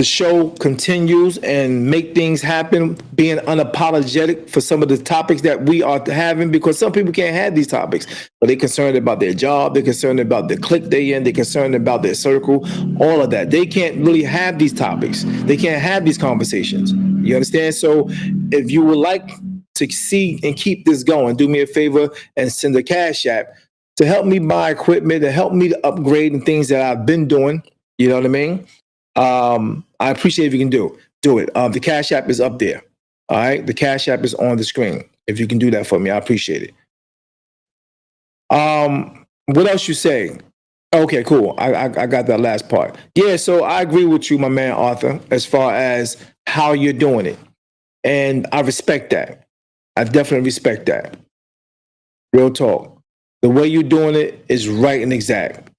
show continues and make things happen, being unapologetic for some of the topics that we are having, because some people can't have these topics, but they're concerned about their job, they're concerned about the clique they in, they're concerned about their circle, all of that. They can't really have these topics. They can't have these conversations. You understand? So if you would like to see and keep this going, do me a favor and send a Cash App to help me buy equipment, to help me to upgrade and things that I've been doing. You know what I mean? I appreciate if you can do it. The Cash App is up there. All right. The Cash App is on the screen. If you can do that for me, I appreciate it. What else you say? Okay, cool. I got that last part. Yeah. So I agree with you, my man, Arthur, as far as how you're doing it. And I respect that. I definitely respect that. Real talk. The way you're doing it is right and exact.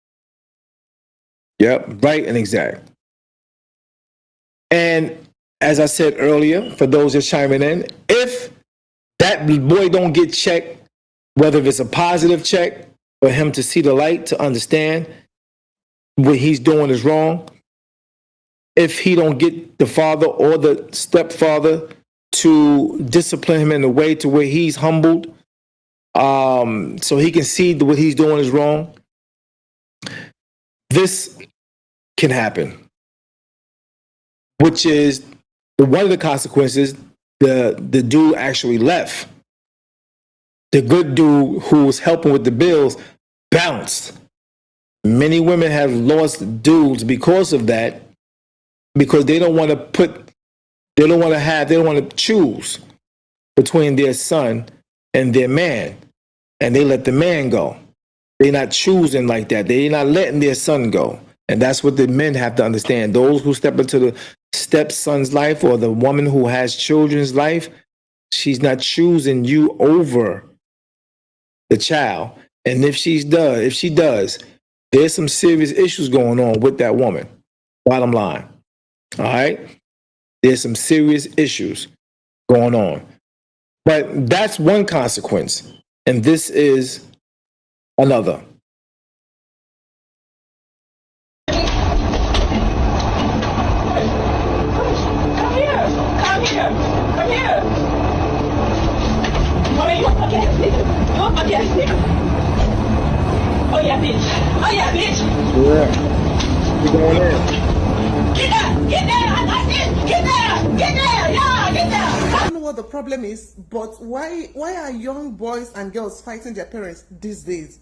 Yep. Right and exact. And as I said earlier, for those that's chiming in, if that boy don't get checked, whether it's a positive check for him to see the light, to understand what he's doing is wrong, if he don't get the father or the stepfather to discipline him in a way to where he's humbled, so he can see what he's doing is wrong. This can happen, which is one of the consequences. The dude actually left. The good dude who was helping with the bills bounced. Many women have lost dudes because of that, because they don't want to choose between their son and their man, and they let the man go. They're not choosing like that. They're not letting their son go. And that's what the men have to understand. Those who step into the stepson's life or the woman who has children's life, she's not choosing you over the child. And if she does, there's some serious issues going on with that woman. Bottom line. All right? There's some serious issues going on. But that's one consequence. And this is another. Come here. Oh, you want my gas, nigga? You want my gas, nigga? Oh, yeah, bitch. Yeah. We're going in. Get down. I like this. Get down. Yeah, get down. I don't know what the problem is, but why are young boys and girls fighting their parents these days?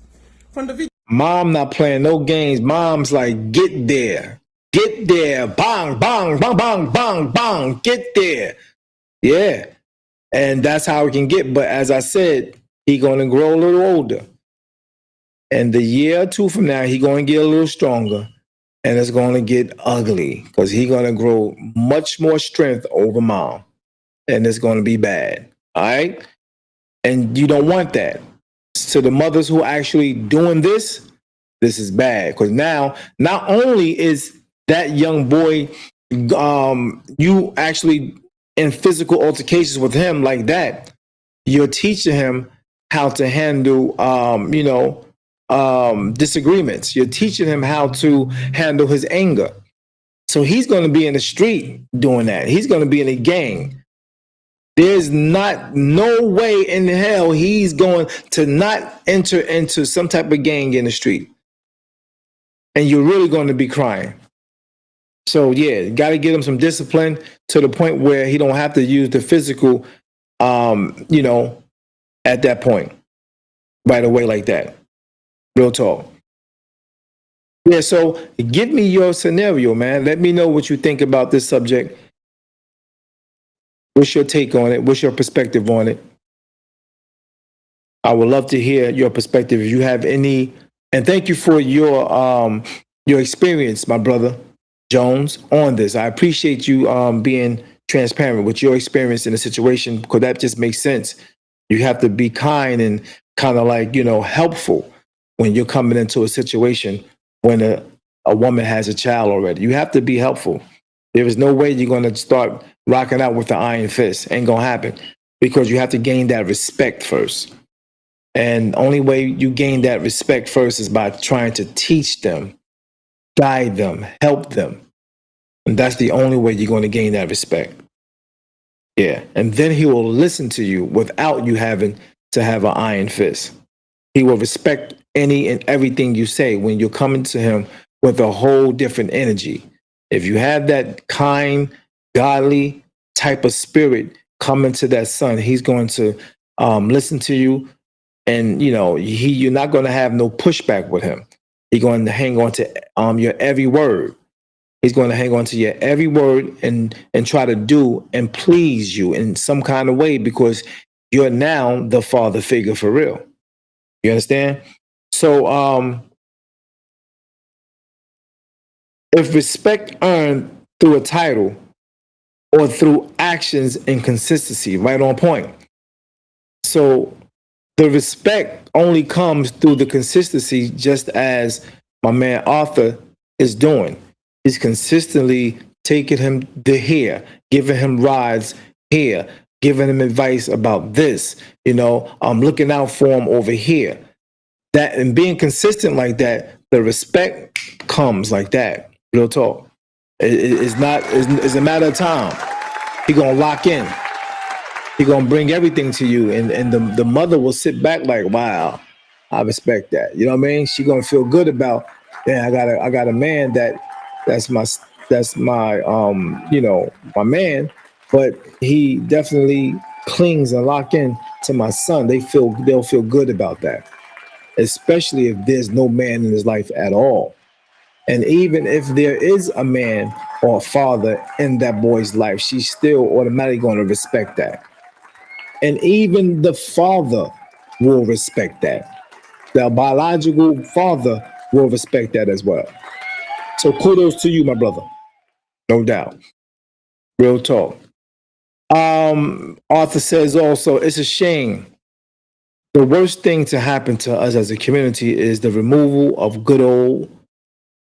From the video. Mom not playing no games. Mom's like, get there. Get there. Bang, bang, bang, bang, bang, bang. Get there. Yeah. And that's how it can get. But as I said, he going to grow a little older. And the year or two from now, he going to get a little stronger. And it's going to get ugly because he going to grow much more strength over mom. And it's going to be bad. All right? And you don't want that. So the mothers who are actually doing this is bad. Because now, not only is that young boy, you actually in physical altercations with him like that, you're teaching him how to handle, disagreements. You're teaching him how to handle his anger. So he's going to be in the street doing that. He's going to be in a gang. There's no way in hell he's going to not enter into some type of gang in the street. And you're really going to be crying. So yeah, got to get him some discipline to the point where he don't have to use the physical, at that point, right away like that. Real talk. Yeah, so give me your scenario, man. Let me know what you think about this subject. What's your take on it? What's your perspective on it? I would love to hear your perspective if you have any. And thank you for your experience, my brother Jones, on this. I appreciate you being transparent with your experience in the situation, because that just makes sense. You have to be kind and kind of like, helpful when you're coming into a situation when a woman has a child already. You have to be helpful. There is no way you're going to start rocking out with the iron fist. Ain't going to happen, because you have to gain that respect first. And the only way you gain that respect first is by trying to teach them, guide them, help them. And that's the only way you're going to gain that respect. Yeah. And then he will listen to you without you having to have an iron fist. He will respect any and everything you say when you're coming to him with a whole different energy. If you have that kind, godly type of spirit coming to that son, he's going to listen to you. And, you're not going to have no pushback with him. He's going to hang on to your every word. He's going to hang on to your every word and try to do and please you in some kind of way, because you're now the father figure for real. You understand? So if respect earned through a title or through actions and consistency, right on point. So the respect only comes through the consistency, just as my man Arthur is doing. He's consistently taking him to here, giving him rides here, giving him advice about this. I'm looking out for him over here. That, and being consistent like that, the respect comes like that. Real talk. It's a matter of time. He's gonna lock in. He gonna bring everything to you, and the mother will sit back like, wow, I respect that. You know what I mean? She gonna feel good about, yeah, I got a man that's my that's my my man, but he definitely clings and lock in to my son. They'll feel good about that, especially if there's no man in his life at all. And even if there is a man or a father in that boy's life, she's still automatically going to respect that. And even the father will respect that. The biological father will respect that as well. So kudos to you, my brother. No doubt. Real talk. Arthur says also, it's a shame. The worst thing to happen to us as a community is the removal of good old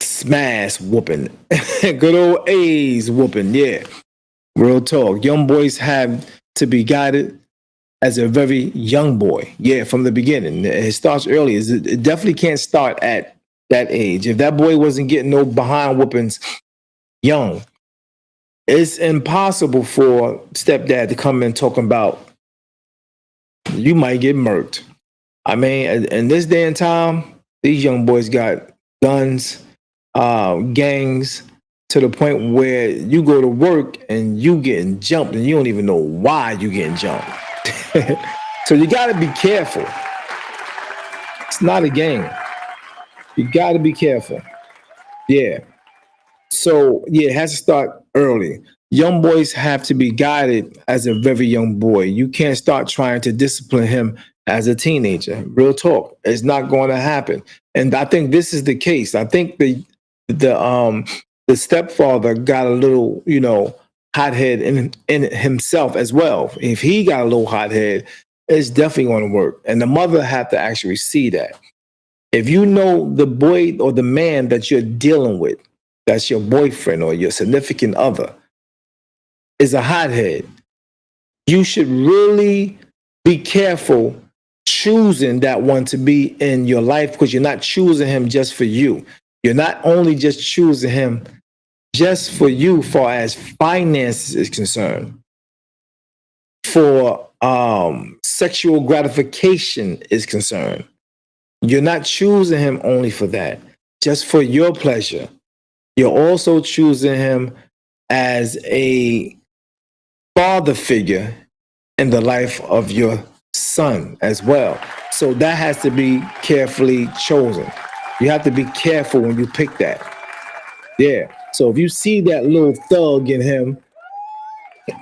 smash whooping. Good old A's whooping. Yeah. Real talk. Young boys have to be guided as a very young boy. Yeah, from the beginning. It starts early. It definitely can't start at that age. If that boy wasn't getting no behind whoopings young, it's impossible for stepdad to come in talking about you might get murked. I mean, in this day and time, these young boys got guns, gangs, to the point where you go to work and you getting jumped and you don't even know why you getting jumped. So you got to be careful. It's not a game. You got to be careful. Yeah. So yeah, it has to start early. Young boys have to be guided as a very young boy. You can't start trying to discipline him as a teenager. Real talk. It's not going to happen. And I think this is the case. I think the stepfather got a little, hothead in himself as well. If he got a little hothead, it's definitely going to work. And the mother have to actually see that. If you know the boy or the man that you're dealing with, that's your boyfriend or your significant other, is a hothead, you should really be careful choosing that one to be in your life, because you're not choosing him just for you. You're not only just choosing him just for you, far as finances is concerned, for sexual gratification is concerned. You're not choosing him only for that, just for your pleasure. You're also choosing him as a father figure in the life of your son as well. So that has to be carefully chosen. You have to be careful when you pick that. Yeah. So if you see that little thug in him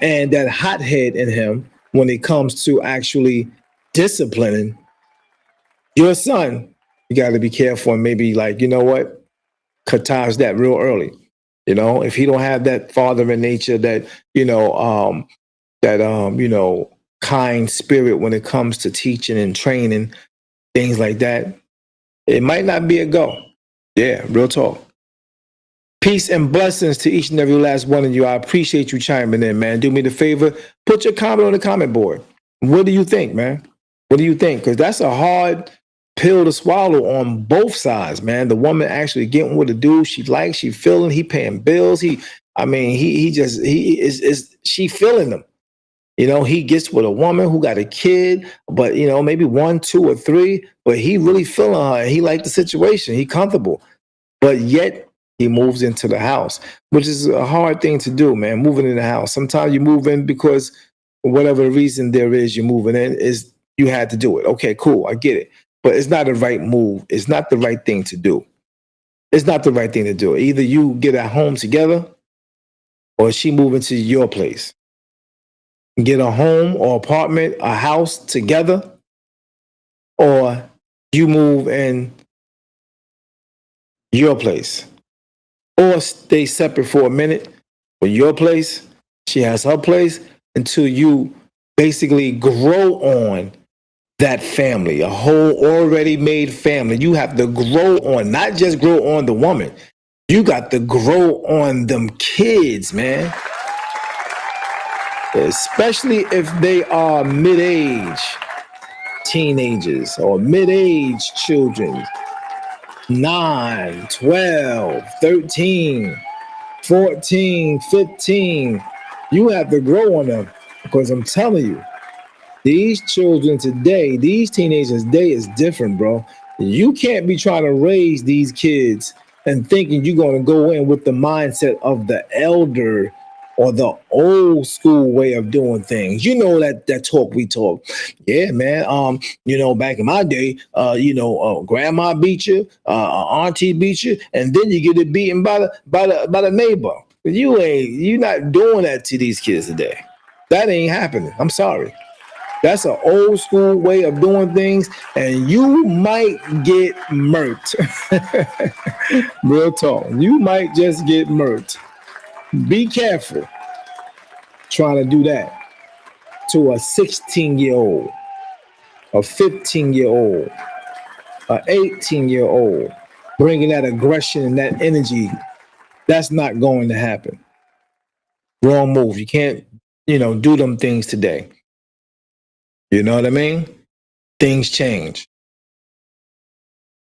and that hothead in him when it comes to actually disciplining your son, you got to be careful and maybe like, you know what, katash that real early. If he don't have that father in nature, that kind spirit when it comes to teaching and training, things like that, it might not be a go. Yeah, real talk. Peace and blessings to each and every last one of you. I appreciate you chiming in, man. Do me the favor, put your comment on the comment board. What do you think, man? What do you think? Because that's a hard pill to swallow on both sides, man. The woman actually getting with a dude she likes, she feeling, he paying bills. She feeling them. He gets with a woman who got a kid, but maybe 1, 2, or 3, but he really feeling her. He like the situation. He comfortable, but yet he moves into the house, which is a hard thing to do, man. Moving in the house. Sometimes you move in because whatever the reason there is, you're moving in is you had to do it. Okay, cool, I get it, but it's not the right move. It's not the right thing to do. It's not the right thing to do. Either you get a home together, or she move into your place. Get a home or apartment, a house together, or you move in your place, or stay separate for a minute with your place. She has her place until you basically grow on that family, a whole already made family. You have to grow on, not just grow on the woman. You got to grow on them kids, man. Especially if they are mid-age teenagers or mid-age children, 9, 12, 13, 14, 15. You have to grow on them. Because I'm telling you, these children today, these teenagers today is different, bro. You can't be trying to raise these kids and thinking you're going to go in with the mindset of the elder or the old school way of doing things. You know that talk we talk. Yeah, man. Back in my day, grandma beat you, auntie beat you, and then you get it beaten by the neighbor. You're not doing that to these kids today. That ain't happening. I'm sorry. That's an old school way of doing things, and you might get murked. Real talk. You might just get murked. Be careful trying to do that to a 16-year-old, a 15-year-old, a 18-year-old. Bringing that aggression and that energy, that's not going to happen. Wrong move. You can't, do them things today. You know what I mean? Things change.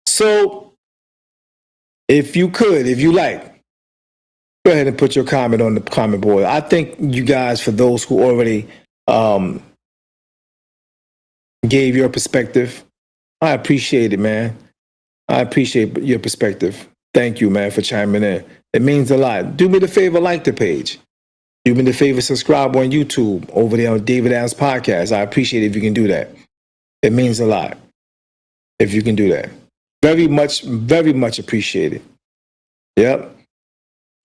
So, if you like, go ahead and put your comment on the comment board. I think you guys, for those who already gave your perspective, I appreciate it, man. I appreciate your perspective. Thank you, man, for chiming in. It means a lot. Do me the favor, like the page. Do me the favor, subscribe on YouTube over there on David Adams Podcast. I appreciate it if you can do that. It means a lot if you can do that. Very much appreciated. Yep.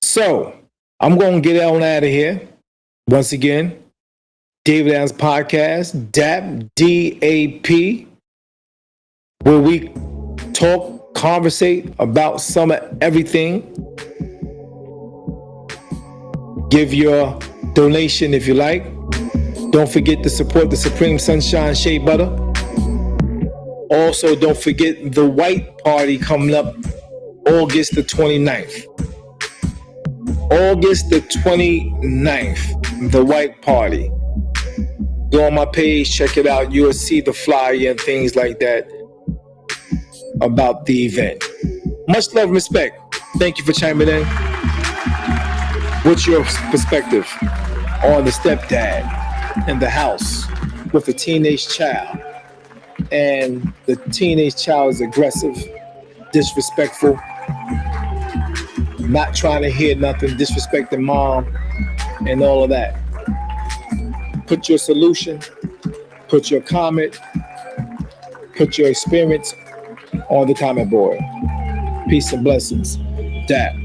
So, I'm going to get on out of here. Once again, David Adams Podcast, D.A.P, D.A.P, where we talk, conversate about some of everything. Give your donation if you like. Don't forget to support the Supreme Sunshine Shea Butter. Also, don't forget the White Party coming up August the 29th. August the 29th, the White Party. Go on my page, check it out. You'll see the flyer and things like that about the event. Much love and respect. Thank you for chiming in. What's your perspective on the stepdad in the house with a teenage child? And the teenage child is aggressive, disrespectful, not trying to hear nothing, disrespecting mom, and all of that. Put your solution, put your comment, put your experience on the comment board. Peace and blessings. D.A.P.